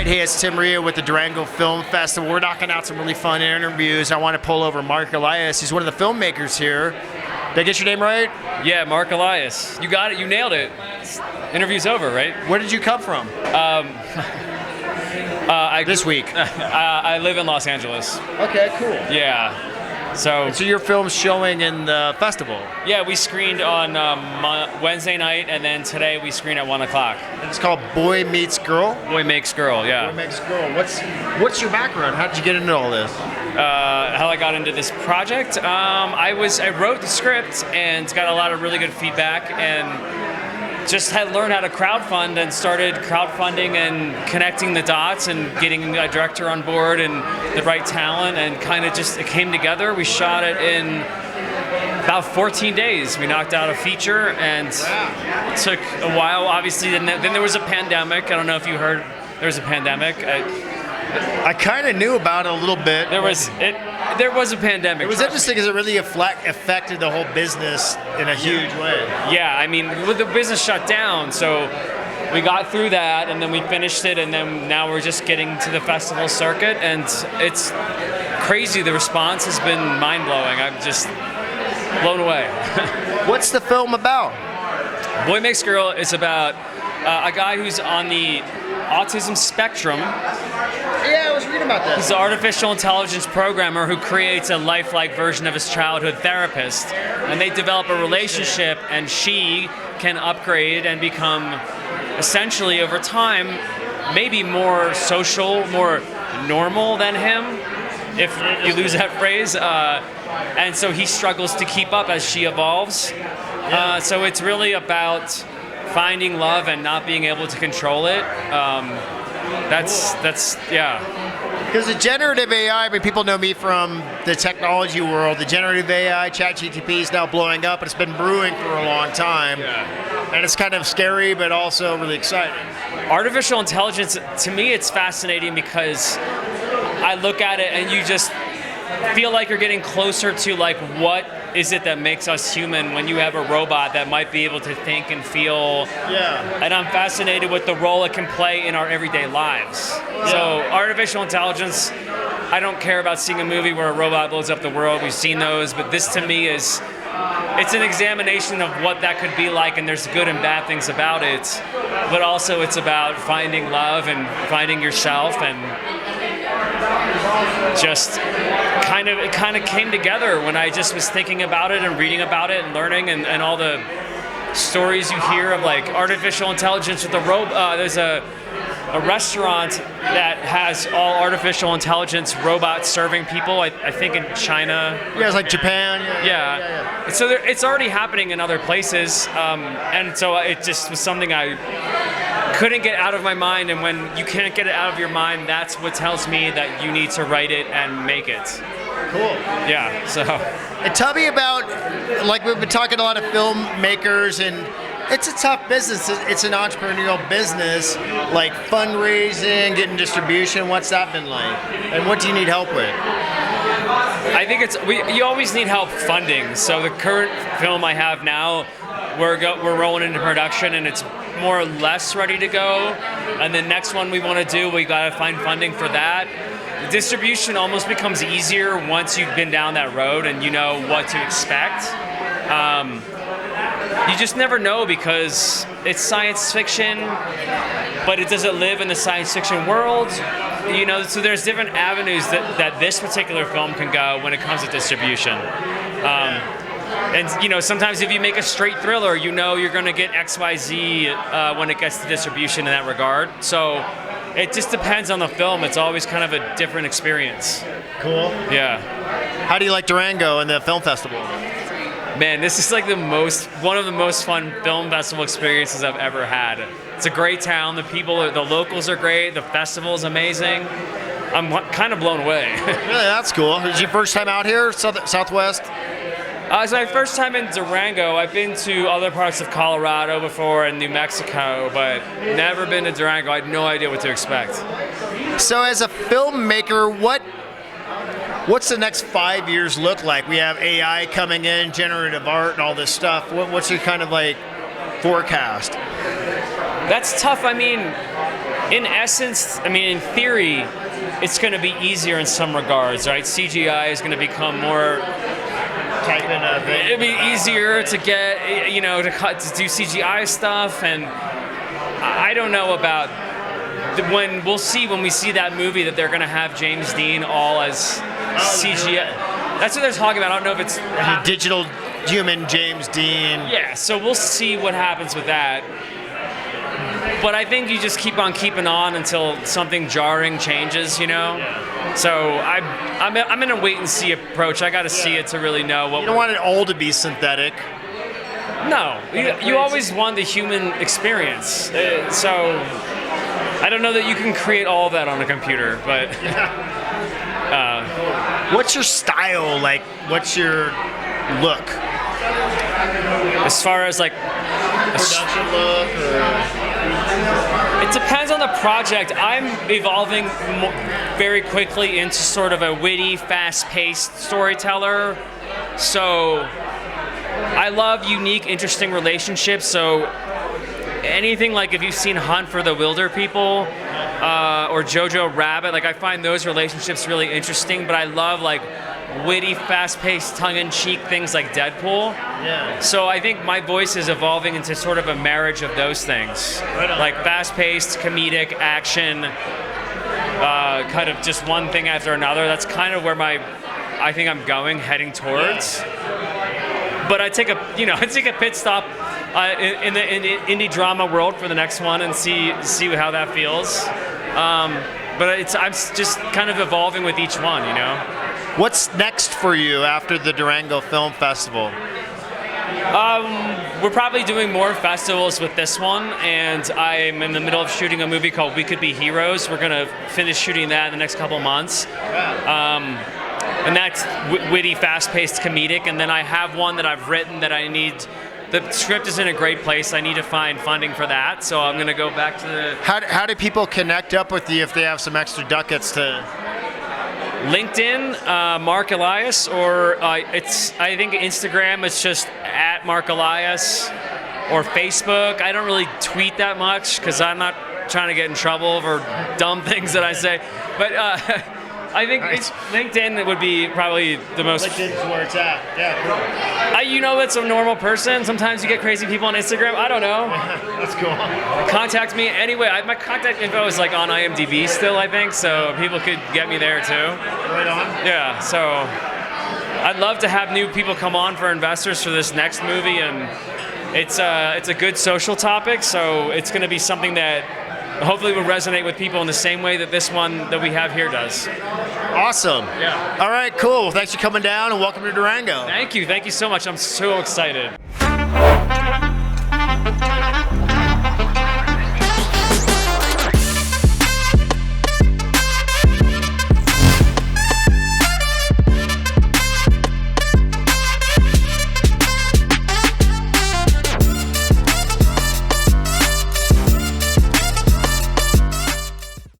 Hey, it's Tim Ria with the Durango Film Festival. We're knocking out some really fun interviews. I want to pull over Mark Elias. He's one of the filmmakers here. Did I get your name right? Yeah, Mark Elias. You got it. You nailed it. Interview's over, right? Where did you come from? This week. I live in Los Angeles. Okay, cool. Yeah. So your film's showing in the festival? Yeah, we screened on Wednesday night, and then today we screen at 1 o'clock. And it's called Boy Meets Girl? Boy Makes Girl, yeah. Boy Makes Girl. What's your background? How did you get into all this? How I got into this project? I wrote the script and got a lot of really good feedback, and just had learned how to crowdfund and started crowdfunding and connecting the dots and getting a director on board and the right talent, and kind of just it came together. We shot it in about 14 days. We knocked out a feature, and it took a while. Obviously, then there was a pandemic. I don't know if you heard there was a pandemic. I kind of knew about it a little bit. There was a pandemic. It was interesting because it really affected the whole business in a huge way. Yeah, I mean, the business shut down, so we got through that, and then we finished it, and then now we're just getting to the festival circuit, and it's crazy. The response has been mind-blowing. I'm just blown away. What's the film about? Boy Makes Girl is about a guy who's on the autism spectrum. Yeah, I was reading about that. He's an artificial intelligence programmer who creates a lifelike version of his childhood therapist, and they develop a relationship, and she can upgrade and become, essentially over time, maybe more social, more normal than him, if you lose that phrase. And so he struggles to keep up as she evolves. So it's really about finding love and not being able to control it. That's Because the generative AI, I mean, people know me from the technology world. The generative AI, ChatGPT is now blowing up, and it's been brewing for a long time. Yeah. And it's kind of scary, but also really exciting. Artificial intelligence, to me, it's fascinating because I look at it and you just feel like you're getting closer to like what is it that makes us human when you have a robot that might be able to think and feel. Yeah. And I'm fascinated with the role it can play in our everyday lives. Yeah. So artificial intelligence, I don't care about seeing a movie where a robot blows up the world. We've seen those, but this to me is, it's an examination of what that could be like, and there's good and bad things about it, but also it's about finding love and finding yourself, and just it kind of came together when I just was thinking about it and reading about it and learning, and all the stories you hear of like artificial intelligence with the robot. There's a restaurant that has all artificial intelligence robots serving people, I think in China. Yeah, it's like Japan. Yeah. So it's already happening in other places, and so it just was something I couldn't get out of my mind, and when you can't get it out of your mind, that's what tells me that you need to write it and make it. Cool. Yeah, so. And tell me about, like, we've been talking to a lot of filmmakers, and it's a tough business. It's an entrepreneurial business, like fundraising, getting distribution. What's that been like? And what do you need help with? I think you always need help funding. So the current film I have now, we're rolling into production, and it's more or less ready to go. And the next one we want to do, we got to find funding for that. The distribution almost becomes easier once you've been down that road and you know what to expect. You just never know because it's science fiction, but it doesn't live in the science fiction world. You know, so there's different avenues that this particular film can go when it comes to distribution. And you know, sometimes if you make a straight thriller, you know you're going to get XYZ when it gets to distribution in that regard. So it just depends on the film. It's always kind of a different experience. Cool. Yeah. How do you like Durango and the film festival? Man, this is like one of the most fun film festival experiences I've ever had. It's a great town. The locals are great. The festival is amazing. I'm kind of blown away. Really, that's cool. Is it your first time out here, Southwest? It's my first time in Durango. I've been to other parts of Colorado before and New Mexico, but never been to Durango. I had no idea what to expect. So as a filmmaker, what's the next 5 years look like? We have AI coming in, generative art, and all this stuff. What's your kind of like forecast? That's tough. I mean, in essence, I mean, in theory, it's going to be easier in some regards, right? CGI is going to become more. It'd be easier to get, you know, to do CGI stuff, and I don't know about when we'll see when we see that movie that they're going to have James Dean all as CGI. That's what they're talking about. I don't know if it's digital human James Dean. Yeah, so we'll see what happens with that. But I think you just keep on keeping on until something jarring changes, you know. So I'm in a wait and see approach. I got to see it to really know what. You don't want it all to be synthetic. No, you always want the human experience. So I don't know that you can create all of that on a computer, but. What's your style like? What's your look? As far as like production look, it depends on the project. I'm evolving very quickly into sort of a witty, fast-paced storyteller. So I love unique, interesting relationships. So anything like if you've seen Hunt for the Wilder People or Jojo Rabbit, like I find those relationships really interesting. But I love like witty, fast-paced, tongue-in-cheek things like Deadpool. Yeah. So I think my voice is evolving into sort of a marriage of those things, like fast-paced, comedic, action, kind of just one thing after another. That's kind of where I think I'm heading towards. But I take a pit stop in the indie drama world for the next one and see how that feels. But I'm just kind of evolving with each one, you know. What's next for you after the Durango Film Festival? We're probably doing more festivals with this one, and I'm in the middle of shooting a movie called We Could Be Heroes. We're gonna finish shooting that in the next couple months. And that's witty, fast-paced, comedic. And then I have one that I've written that I need. The script is in a great place. I need to find funding for that, so I'm gonna go back to the. How do people connect up with you if they have some extra ducats to? LinkedIn, Mark Elias, or I think Instagram is just at Mark Elias, or Facebook. I don't really tweet that much because I'm not trying to get in trouble for dumb things that I say. But I think LinkedIn would be probably the most. LinkedIn's where it's at. Yeah, cool. You know, it's a normal person. Sometimes you get crazy people on Instagram. I don't know. That's cool. Contact me anyway. My contact info is like on IMDb still, I think, so people could get me there too. Right on. Yeah. So I'd love to have new people come on for investors for this next movie, and it's a good social topic. So it's going to be something that hopefully will resonate with people in the same way that this one that we have here does. Awesome. Yeah. All right, cool. Well, thanks for coming down and welcome to Durango. Thank you so much. I'm so excited.